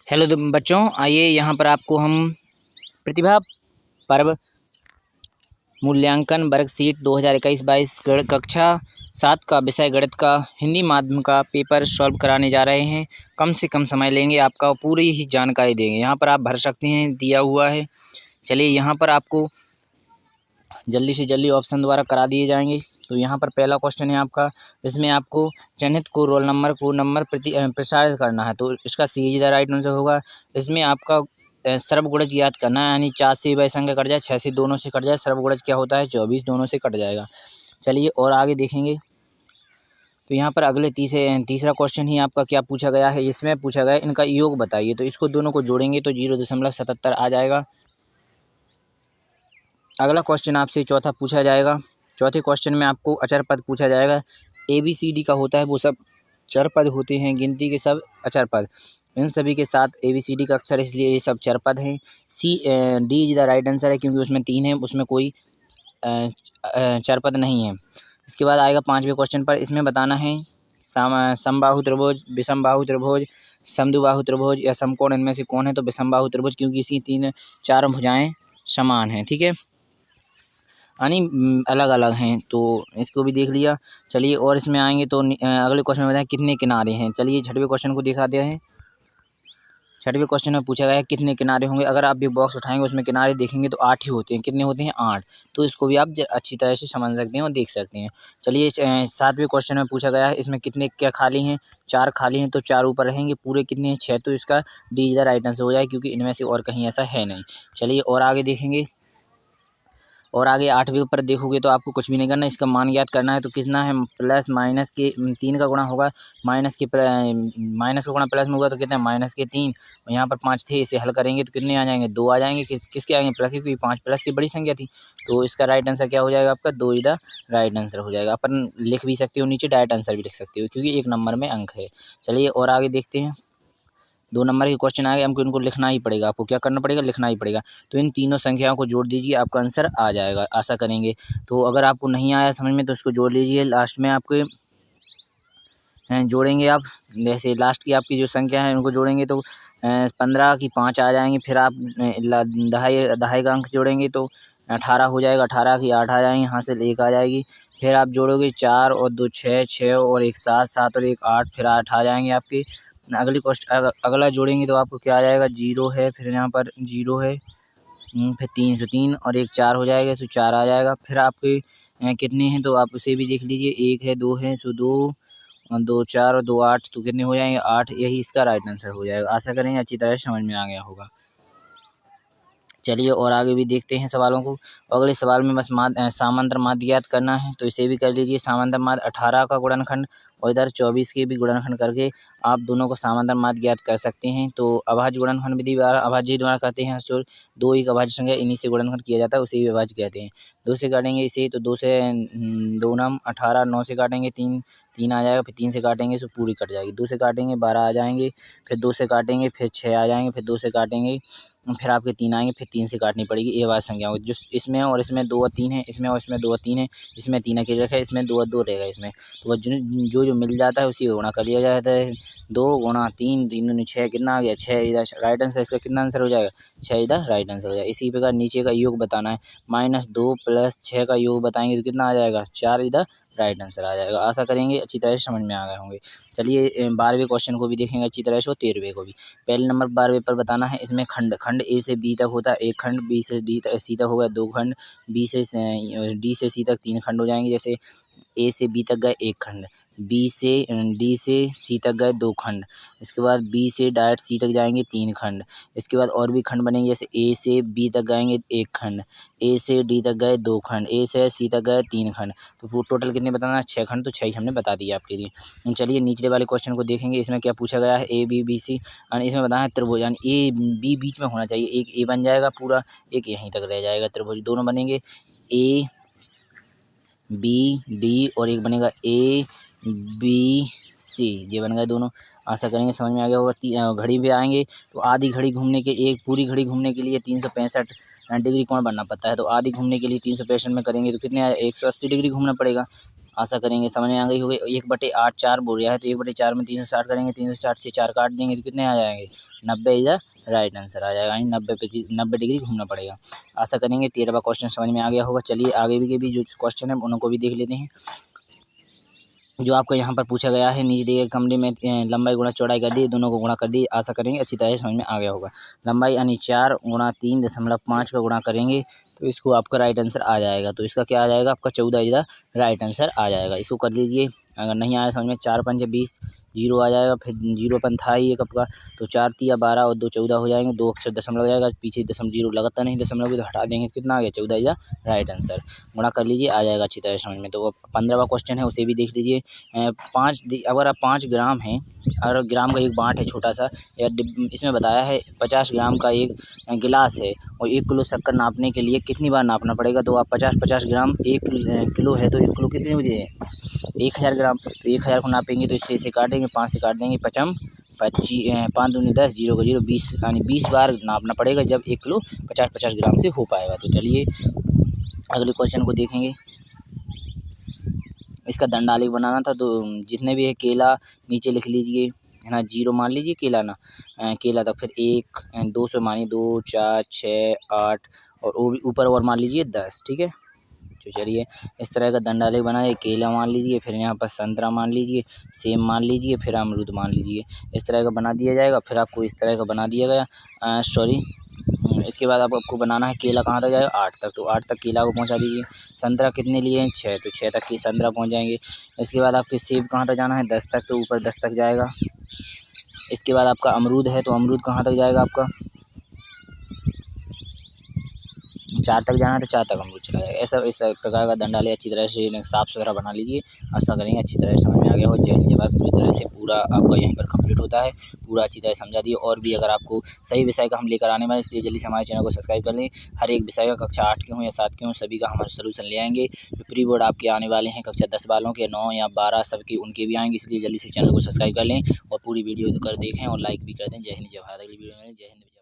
Hello बच्चों, आइए यहाँ पर आपको हम प्रतिभा पर्व मूल्यांकन वर्कशीट 2021-22 गणित कक्षा 7 का विषय गणित का हिंदी माध्यम का पेपर सॉल्व कराने जा रहे हैं। कम से कम समय लेंगे, आपका पूरी ही जानकारी देंगे। यहाँ पर आप भर सकते हैं, दिया हुआ है। चलिए, यहाँ पर आपको जल्दी से जल्दी ऑप्शन द्वारा करा दिए जाएंगे। तो यहाँ पर पहला क्वेश्चन है आपका, इसमें आपको चयनित को रोल नंबर को नंबर प्रसारित करना है। तो इसका सी इज द राइट आंसर होगा। इसमें आपका सर्वगुणज याद करना है, यानी 4 से वह संख्या कट जाए, 6 से दोनों से कट जाए। सर्वगुणज क्या होता है? 24 दोनों से कट जाएगा। चलिए और आगे देखेंगे। तो यहाँ पर अगले तीसरा क्वेश्चन ही आपका क्या पूछा गया है, इसमें पूछा गया है इनका योग बताइए। तो इसको दोनों को जोड़ेंगे तो 0.77 आ जाएगा। अगला क्वेश्चन आपसे चौथा पूछा जाएगा। चौथे क्वेश्चन में आपको अचर पद पूछा जाएगा। ABCD का होता है वो सब चर पद होते हैं, गिनती के सब अचर पद। इन सभी के साथ ABCD का अक्षर, इसलिए ये सब चर पद हैं। D is the right answer है, क्योंकि उसमें 3 है, उसमें कोई चर पद नहीं है। इसके बाद आएगा 5वें क्वेश्चन पर। इसमें बताना है समबाहु त्रिभुज, विषमबाहु त्रिभुज, समद्विबाहु त्रिभुज या समकोण इनमें से कौन है? तो विषमबाहु त्रिभुज, क्योंकि इसकी चारों भुजाएं समान हैं। ठीक है, यानी अलग अलग हैं। तो इसको भी देख लिया। चलिए और इसमें आएंगे तो अगले क्वेश्चन में बताएं कितने किनारे हैं। चलिए छठवें क्वेश्चन को दिखाते हैं। छठवें क्वेश्चन में पूछा गया है कितने किनारे होंगे। अगर आप बिग बॉक्स उठाएंगे उसमें किनारे देखेंगे तो 8 ही होते हैं। कितने होते हैं? 8। तो इसको भी आप अच्छी तरह से समझ सकते हैं और देख सकते हैं। चलिए 7वें क्वेश्चन में पूछा गया है इसमें कितने क्या खाली हैं? 4 खाली हैं, तो 4 ऊपर रहेंगे। पूरे कितने हैं? 6। तो इसका D is the right answer हो जाए, क्योंकि इनमें से और कहीं ऐसा है नहीं। चलिए और आगे देखेंगे। और आगे 8वें पर देखोगे तो आपको कुछ भी नहीं करना, इसका मान याद करना है। तो कितना है? प्लस माइनस के 3 का गुणा होगा, माइनस का गुणा प्लस में होगा तो कितना है? माइनस के 3। और यहाँ पर 5 थे, इसे हल करेंगे तो कितने आ जाएंगे? 2 आ जाएंगे। किसके आएंगे? प्लस के, क्योंकि 5 प्लस की बड़ी संख्या थी। तो इसका राइट आंसर क्या हो जाएगा आपका? 2 इधर राइट आंसर हो जाएगा। अपन लिख भी सकते हो नीचे, डायरेक्ट आंसर भी लिख सकते हो, क्योंकि 1 नंबर में अंक है। चलिए और आगे देखते हैं। 2 नंबर के क्वेश्चन आ गए, हमको इनको लिखना ही पड़ेगा। आपको क्या करना पड़ेगा? लिखना ही पड़ेगा। तो इन तीनों संख्याओं को जोड़ दीजिए, आपका आंसर आ जाएगा, आशा करेंगे। तो अगर आपको नहीं आया समझ में तो इसको जोड़ लीजिए। लास्ट में आपके जोड़ेंगे आप, जैसे लास्ट की आपकी जो संख्या है उनको जोड़ेंगे तो 15 की 5 आ जाएंगे। फिर आप दहाई का अंक जोड़ेंगे तो 18 हो जाएगा। 18 की 8 आ जाएंगे, यहाँ से 1 आ जाएगी। फिर आप जोड़ोगे 4 और 2 6, 6 और 1 7, 7 और 1 8, फिर 8 आ जाएंगे आपके। अगला जोड़ेंगे तो आपको क्या आ जाएगा? 0 है, फिर यहाँ पर 0 है, फिर 3 से 3 और 1 4 हो जाएगा, तो 4 आ जाएगा। फिर आपके कितने हैं तो आप उसे भी देख लीजिए। 1 है, 2 है, सो 2 और 2 4 और 2 8, तो कितने हो जाएंगे? 8। यही इसका राइट आंसर हो जाएगा। आशा करेंगे अच्छी तरह से समझ में आ गया होगा। चलिए और आगे भी देखते हैं सवालों को। अगले सवाल में बस समांतर माध्य ज्ञात करना है, तो इसे भी कर लीजिए। समांतर माध्य 18 का गुणनखंड और इधर 24 के भी गुणनखंड करके आप दोनों को समांतर माध्य ज्ञात कर सकते हैं। तो अभाज्य गुणनखंड विधि द्वारा, अभाज्य द्वारा करते हैं। जो 2 एक अभाज्य संख्या, इन्हीं से गुणनखंड किया जाता है, उसे भी अभाज्य कहते हैं। 2 से काटेंगे इसे तो 2 से 2 नम 18, 9 से काटेंगे 3 3 आ जाएगा। फिर 3 से काटेंगे तो पूरी कट जाएगी। 2 से काटेंगे 12 आ जाएंगे। फिर 2 से काटेंगे फिर 6 आ जाएंगे। फिर 2 से काटेंगे फिर आपके 3 आएंगे। फिर 3 से काटनी पड़ेगी ये वाली संख्या जो इसमें और इसमें 2 और 3 है, इसमें और इसमें 2 और 3 है, इसमें 3 अकेले रखा है, इसमें 2 और 2 रहेगा इसमें। तो जो मिल जाता है उसी को गुणा कर लिया जाता है। 2 गुणा 3, 3 दूनी 6, कितना आ गया? 6 इधर राइट आंसर। इसका कितना आंसर हो जाएगा? 6 इधर राइट आंसर हो जाएगा। इसी प्रकार नीचे का योग बताना है। -2 + 6 का योग बताएंगे तो कितना आ जाएगा? 4 इधर राइट आंसर आ जाएगा। आशा करेंगे अच्छी तरह से समझ में आ गए होंगे। चलिए 12वें क्वेश्चन को भी देखेंगे अच्छी तरह से और 13वें को भी। पहले नंबर 12वें पर बताना है। इसमें खंड ए से बी तक होता है 1 खंड, बी से डी तक सी तक हो गया 2 खंड, डी से सी तक 3 खंड हो जाएंगे। जैसे ए से बी तक गए 1 खंड, बी से डी से सी तक गए 2 खंड, इसके बाद बी से डायरेक्ट सी तक जाएंगे 3 खंड। इसके बाद और भी खंड बनेंगे, जैसे ए से बी तक जाएंगे 1 खंड, ए से डी तक गए 2 खंड, ए से सी तक गए 3 खंड। तो टोटल कितने बताना है? 6 खंड। तो 6 ही हमने बता दिया आपके लिए। चलिए निचले वाले क्वेश्चन को देखेंगे। इसमें क्या पूछा गया है? ए बी बी सी, यानी इसमें बताना है त्रिभुज, यानी ए बी बीच में होना चाहिए। एक ए बन जाएगा पूरा, एक यहीं तक रह जाएगा। त्रिभुज दोनों बनेंगे ए बी डी और एक बनेगा ए बी सी, ये बन गए दोनों। आशा करेंगे समझ में आ गया होगा। घड़ी पे आएंगे तो आधी घड़ी घूमने के, एक पूरी घड़ी घूमने के लिए 365 डिग्री कोण बनना पड़ता है। तो आधी घूमने के लिए 365 में करेंगे तो कितने आए? 180 डिग्री घूमना पड़ेगा। आशा करेंगे समझ में आ गई होगी। 1/8 4 बोल रहा है, तो 1/4 में 360 करेंगे, 360 से 4 काट देंगे तो कितने आ जाएंगे, 90 इधर राइट आंसर आ जाएगा, यानी 90 डिग्री घूमना पड़ेगा। आशा करेंगे 13वां क्वेश्चन समझ में आ गया होगा। चलिए आगे भी के भी जो क्वेश्चन है उनको भी देख लेते हैं। जो आपको यहाँ पर पूछा गया है, नीचे दिए गए कमरे में लंबाई गुणा चौड़ाई कर दी, दोनों को गुणा कर दी। आशा करेंगे अच्छी तरह समझ में आ गया होगा। लंबाई यानी 4 × 3.5 का गुणा करेंगे तो इसको आपका राइट आंसर आ जाएगा। तो इसका क्या आ जाएगा, आपका 14 इधर राइट आंसर आ जाएगा। इसको कर लीजिए, अगर नहीं आया समझ में, 4 × 5 = 20, 0 आ जाएगा। फिर 0 था ही एक आपका, तो 4 × 3 = 12 और 2 14 हो जाएंगे। 2 अक्षर दशमलव जाएगा, पीछे दशमलव 0 लगता नहीं दशमलव की, तो हटा देंगे, कितना आ गया, 14 इधर राइट आंसर। गुणा कर लीजिए, आ जाएगा अच्छी तरह समझ में। तो 15वां क्वेश्चन है, उसे भी देख लीजिए। अगर आप 5 ग्राम हैं और ग्राम का एक बाँट है छोटा सा, या इसमें बताया है 50 ग्राम का एक गिलास है और 1 किलो शक्कर नापने के लिए कितनी बार नापना पड़ेगा। तो आप 50 ग्राम 1 किलो है, तो 1 किलो कितने बजे है, 1000 ग्राम। तो 1000 को नापेंगे तो इससे इसे काटेंगे, 5 से काट देंगे, 5 दूनी 10, 0 को 0, 20, यानी 20 बार नापना पड़ेगा जब 1 किलो 50 ग्राम से हो पाएगा। तो चलिए अगले क्वेश्चन को देखेंगे। इसका दंडालेख बनाना था, तो जितने भी है केला नीचे लिख लीजिए, है ना, 0 मान लीजिए केला ना, केला तक, फिर 1 2 से मानिए 2 4 6 8 और वो भी ऊपर और मान लीजिए 10, ठीक है। तो चलिए इस तरह का दंडालेख बनाए, केला मान लीजिए, फिर यहाँ पर संतरा मान लीजिए, सेब मान लीजिए, फिर अमरूद मान लीजिए। इस तरह का बना दिया जाएगा। फिर आपको इस तरह का बना दिया गया, इसके बाद आपको बनाना है केला कहाँ तक जाएगा, 8 तक। तो 8 तक केला को पहुँचा दीजिए। संतरा कितने लिए हैं, 6, तो 6 तक के संतरा पहुँच जाएंगे। इसके बाद आपके सेब कहाँ तक जाना है, 10 तक, तो ऊपर 10 तक जाएगा। इसके बाद आपका अमरूद है, तो अमरूद कहाँ तक जाएगा, आपका 4 तक जाना है, तो 4 तक अमरूद चला जाएगा। ऐसा इस प्रकार का दंडालेख अच्छी तरह से साफ़ सुथरा बना लीजिए। आशा करेंगे अच्छी तरह से समझ में आ गया हो। जय हिंद जय भारत। पूरी तरह से पूरा आपका यहीं पर कंप्लीट होता है, पूरा अच्छी तरह समझा दिए। और भी अगर आपको सही विषय का हम लेकर आने वाले, इसलिए जल्दी से हमारे चैनल को सब्सक्राइब कर लें। हर एक विषय का कक्षा 8 के हों या 7 के हों, सभी का हम सोल्यूशन ले आएंगे। जो प्री बोर्ड आपके आने वाले हैं कक्षा 10 वालों के, 9 या 12 सबके, उनके भी आएंगे। इसलिए जल्दी से चैनल को सब्सक्राइब कर लें और पूरी वीडियो कर देखें और लाइक भी कर दें। जय हिंद जय भारत। अगली वीडियो में जय हिंद।